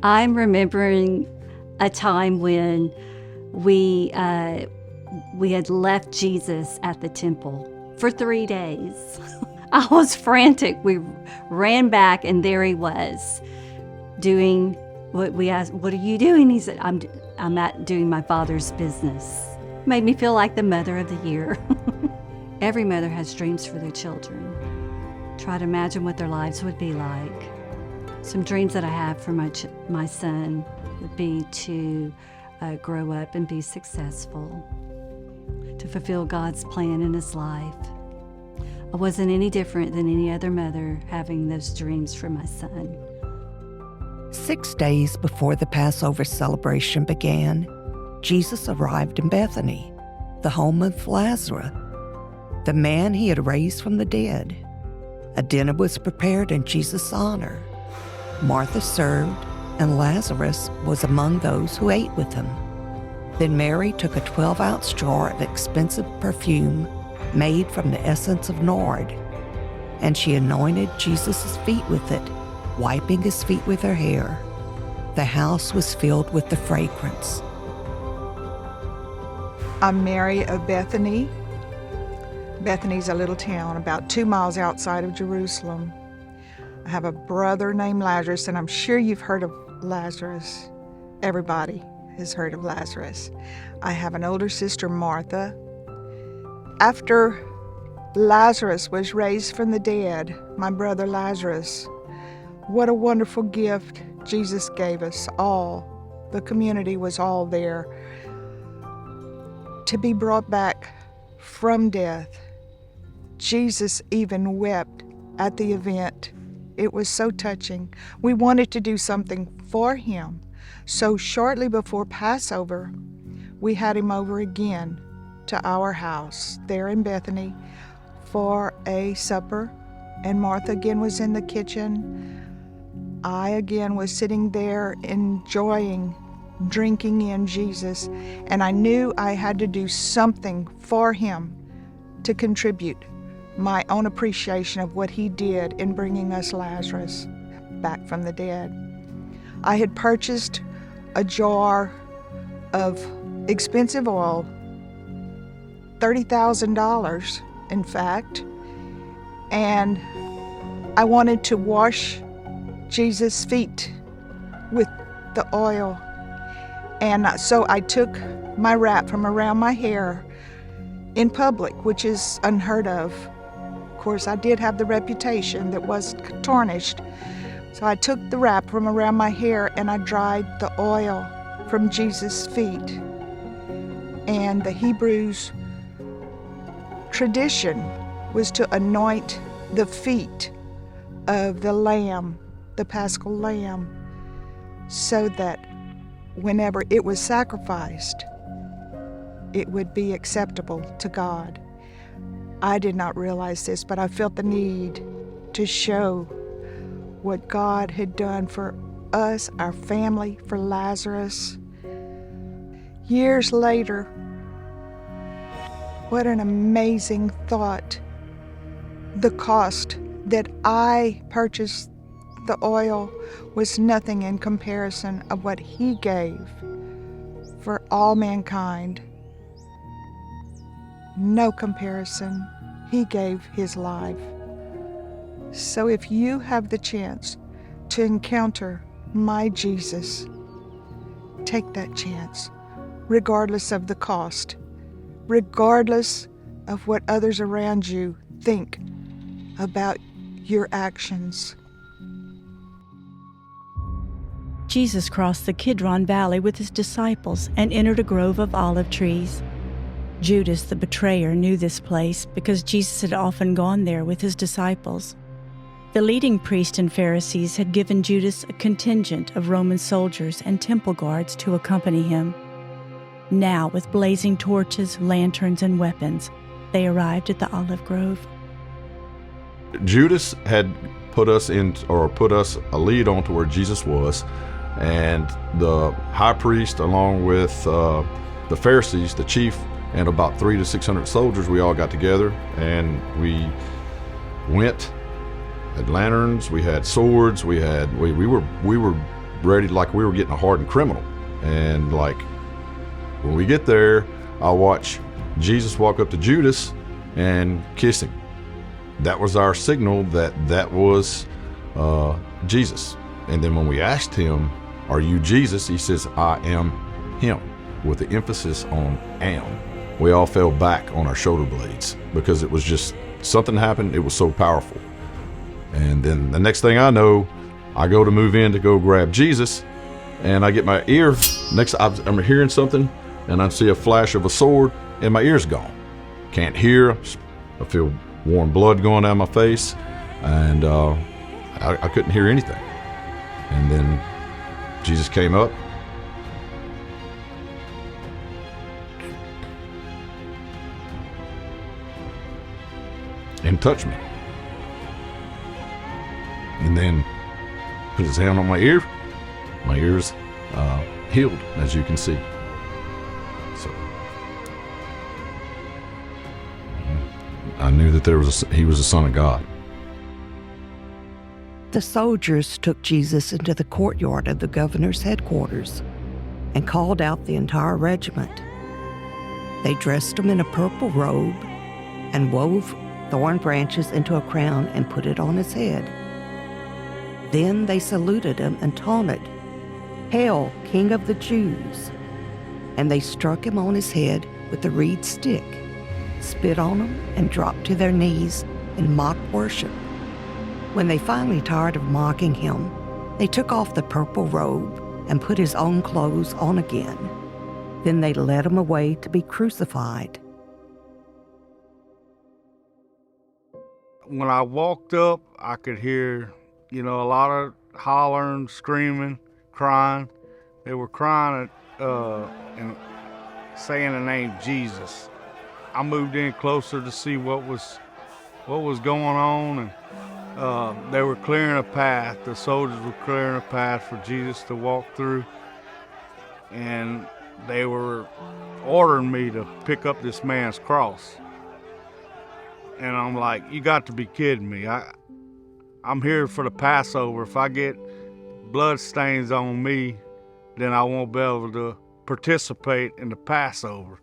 I'm remembering a time when we had left Jesus at the temple for 3 days. I was frantic. We ran back, and there he was doing what we asked, "What are you doing?" He said, I'm at doing my Father's business." Made me feel like the mother of the year. Every mother has dreams for their children. Try to imagine what their lives would be like. Some dreams that I have for my son would be to grow up and be successful, to fulfill God's plan in his life. I wasn't any different than any other mother having those dreams for my son. 6 days before the Passover celebration began, Jesus arrived in Bethany, the home of Lazarus, the man he had raised from the dead. A dinner was prepared in Jesus' honor. Martha served, and Lazarus was among those who ate with him. Then Mary took a 12-ounce jar of expensive perfume made from the essence of nard, and she anointed Jesus' feet with it, wiping his feet with her hair. The house was filled with the fragrance. I'm Mary of Bethany. Bethany's a little town about 2 miles outside of Jerusalem. I have a brother named Lazarus, and I'm sure you've heard of Lazarus. Everybody has heard of Lazarus. I have an older sister, Martha. After Lazarus was raised from the dead, my brother Lazarus, what a wonderful gift Jesus gave us all. The community was all there to be brought back from death. Jesus even wept at the event. It was so touching. We wanted to do something for him. So shortly before Passover, we had him over again to our house there in Bethany for a supper. And Martha again was in the kitchen. I again was sitting there enjoying, drinking in Jesus. And I knew I had to do something for him to contribute my own appreciation of what he did in bringing us Lazarus back from the dead. I had purchased a jar of expensive oil, $30,000 in fact, and I wanted to wash Jesus' feet with the oil. And so I took my wrap from around my hair in public, which is unheard of. Of course, I did have the reputation that was tarnished. So I took the wrap from around my hair and I dried the oil from Jesus' feet. And the Hebrews' tradition was to anoint the feet of the lamb, the Paschal lamb, so that whenever it was sacrificed, it would be acceptable to God. I did not realize this, but I felt the need to show what God had done for us, our family, for Lazarus. Years later, what an amazing thought. The cost that I purchased the oil was nothing in comparison of what he gave for all mankind. No comparison. He gave his life. So if you have the chance to encounter my Jesus, take that chance, regardless of the cost, regardless of what others around you think about your actions. Jesus crossed the Kidron Valley with his disciples and entered a grove of olive trees. Judas, the betrayer, knew this place because Jesus had often gone there with his disciples. The leading priests and Pharisees had given Judas a contingent of Roman soldiers and temple guards to accompany him. Now, with blazing torches, lanterns, and weapons, they arrived at the olive grove. Judas had put us a lead on to where Jesus was, and the high priest, along with the Pharisees, the chief, and about 300 to 600 soldiers, we all got together and we went. Had lanterns, we had swords, we were ready, like we were getting a hardened criminal. And like when we get there, I watch Jesus walk up to Judas and kiss him. That was our signal that that was Jesus. And then when we asked him, "Are you Jesus?" he says, "I am him," with the emphasis on am. We all fell back on our shoulder blades because it was just something happened. It was so powerful. And then the next thing I know, I go to move in to go grab Jesus, and I get my ear next. I'm hearing something, and I see a flash of a sword, and my ear's gone. Can't hear. I feel warm blood going down my face, and I couldn't hear anything. And then Jesus came up, and touched me, and then put his hand on my ear. My ear's healed, as you can see. So I knew that he was the Son of God. The soldiers took Jesus into the courtyard of the governor's headquarters and called out the entire regiment. They dressed him in a purple robe and wove thorn branches into a crown and put it on his head. Then they saluted him and taunted, "Hail, King of the Jews!" And they struck him on his head with a reed stick, spit on him, and dropped to their knees in mock worship. When they finally tired of mocking him, they took off the purple robe and put his own clothes on again. Then they led him away to be crucified. When I walked up, I could hear, a lot of hollering, screaming, crying. They were crying and saying the name Jesus. I moved in closer to see what was going on, and they were clearing a path. The soldiers were clearing a path for Jesus to walk through, and they were ordering me to pick up this man's cross. And I'm like, you got to be kidding me. I'm here for the Passover. If I get blood stains on me, then I won't be able to participate in the Passover.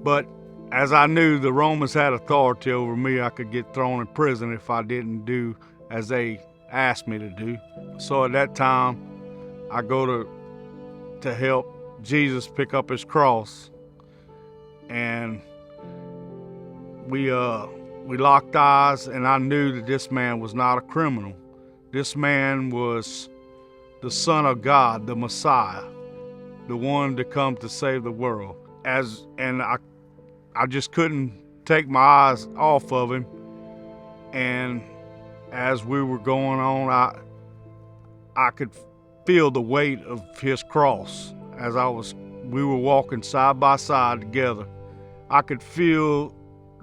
But as I knew the Romans had authority over me, I could get thrown in prison if I didn't do as they asked me to do. So at that time, I go to help Jesus pick up his cross. And we locked eyes, and I knew that this man was not a criminal. This man was the Son of God, the Messiah, the one to come to save the world. I just couldn't take my eyes off of him. And as we were going on, I could feel the weight of his cross as we were walking side by side together. I could feel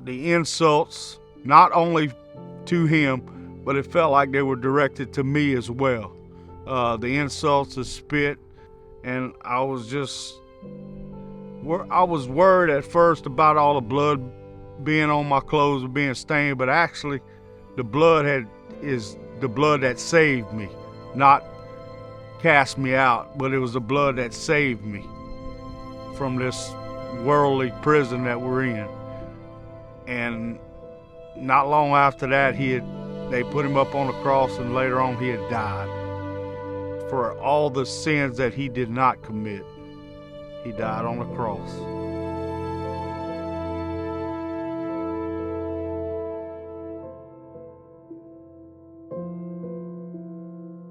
the insults, not only to him, but it felt like they were directed to me as well. The insults, the spit, and I was worried at first about all the blood being on my clothes and being stained, but actually the blood is the blood that saved me, not cast me out, but it was the blood that saved me from this worldly prison that we're in. And not long after that, they put him up on the cross, and later on he had died for all the sins that he did not commit. He died on the cross.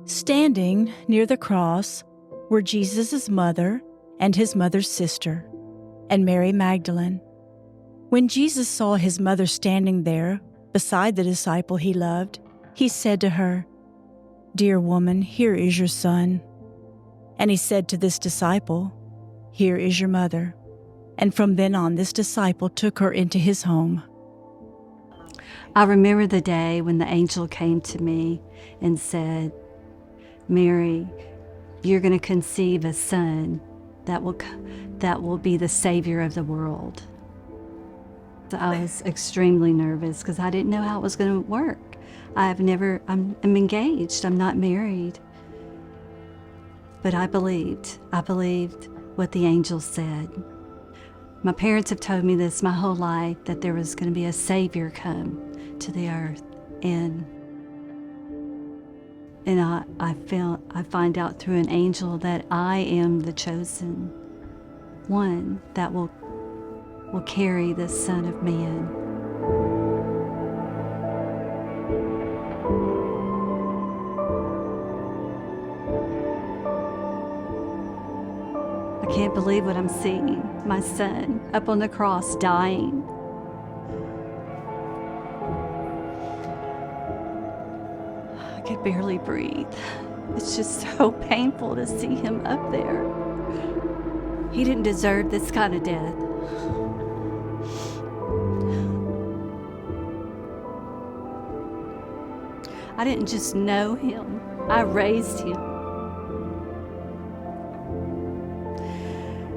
Standing near the cross were Jesus' mother and his mother's sister, and Mary Magdalene. When Jesus saw his mother standing there beside the disciple he loved, he said to her, "Dear woman, here is your son." And he said to this disciple, "Here is your mother." And from then on, this disciple took her into his home. I remember the day when the angel came to me and said, "Mary, you're going to conceive a son that will be the Savior of the world." I was extremely nervous because I didn't know how it was going to work. I'm engaged. I'm not married. But I believed. I believed what the angel said. My parents have told me this my whole life, that there was going to be a Savior come to the earth. And I find out through an angel that I am the chosen one that will carry the Son of Man. I can't believe what I'm seeing. My son up on the cross dying. I could barely breathe. It's just so painful to see him up there. He didn't deserve this kind of death. I didn't just know him, I raised him.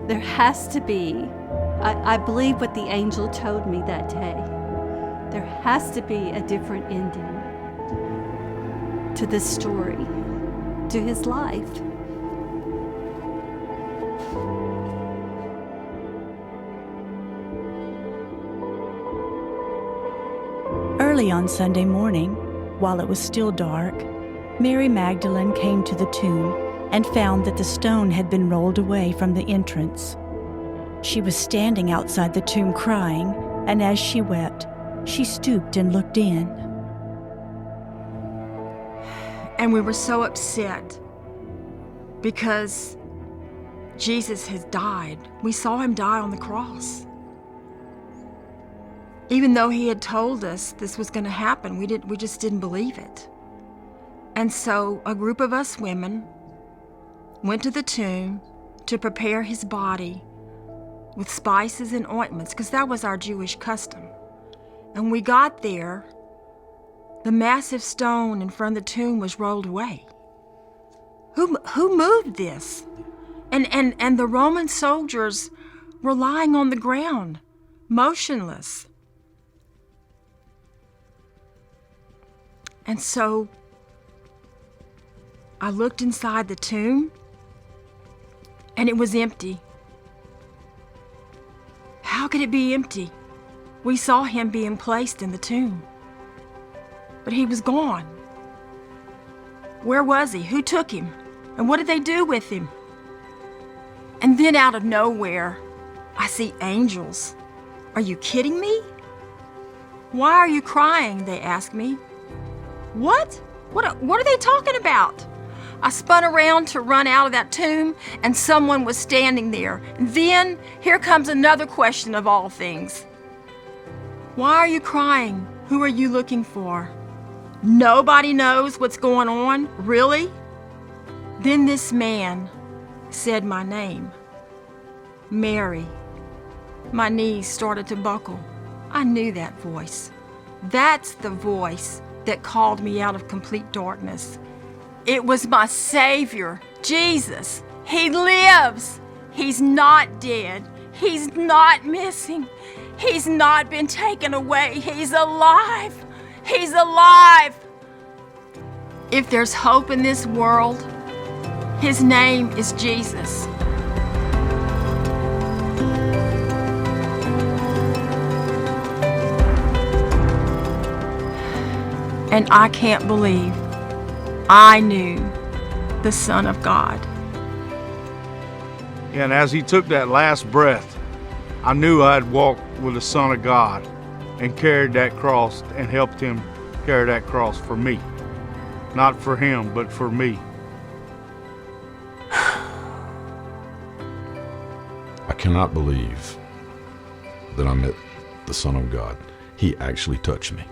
There has to be, I believe what the angel told me that day. There has to be a different ending to this story, to his life. Early on Sunday morning, while it was still dark, Mary Magdalene came to the tomb and found that the stone had been rolled away from the entrance. She was standing outside the tomb crying, and as she wept, she stooped and looked in. And we were so upset because Jesus has died. We saw him die on the cross. Even though he had told us this was going to happen, we just didn't believe it. And so a group of us women went to the tomb to prepare his body with spices and ointments, because that was our Jewish custom. And we got there, the massive stone in front of the tomb was rolled away. Who moved this? And the Roman soldiers were lying on the ground, motionless. And so I looked inside the tomb, and it was empty. How could it be empty? We saw him being placed in the tomb, but he was gone. Where was he? Who took him? And what did they do with him? And then out of nowhere, I see angels. Are you kidding me? Why are you crying? They asked me. What? What are they talking about? I spun around to run out of that tomb, and someone was standing there. And then here comes another question of all things. Why are you crying? Who are you looking for? Nobody knows what's going on? Really? Then this man said my name, Mary. My knees started to buckle. I knew that voice. That's the voice that called me out of complete darkness. It was my Savior, Jesus. He lives. He's not dead. He's not missing. He's not been taken away. He's alive. He's alive. If there's hope in this world, his name is Jesus. And I can't believe I knew the Son of God. And as he took that last breath, I knew I'd walked with the Son of God and carried that cross and helped him carry that cross for me. Not for him, but for me. I cannot believe that I met the Son of God. He actually touched me.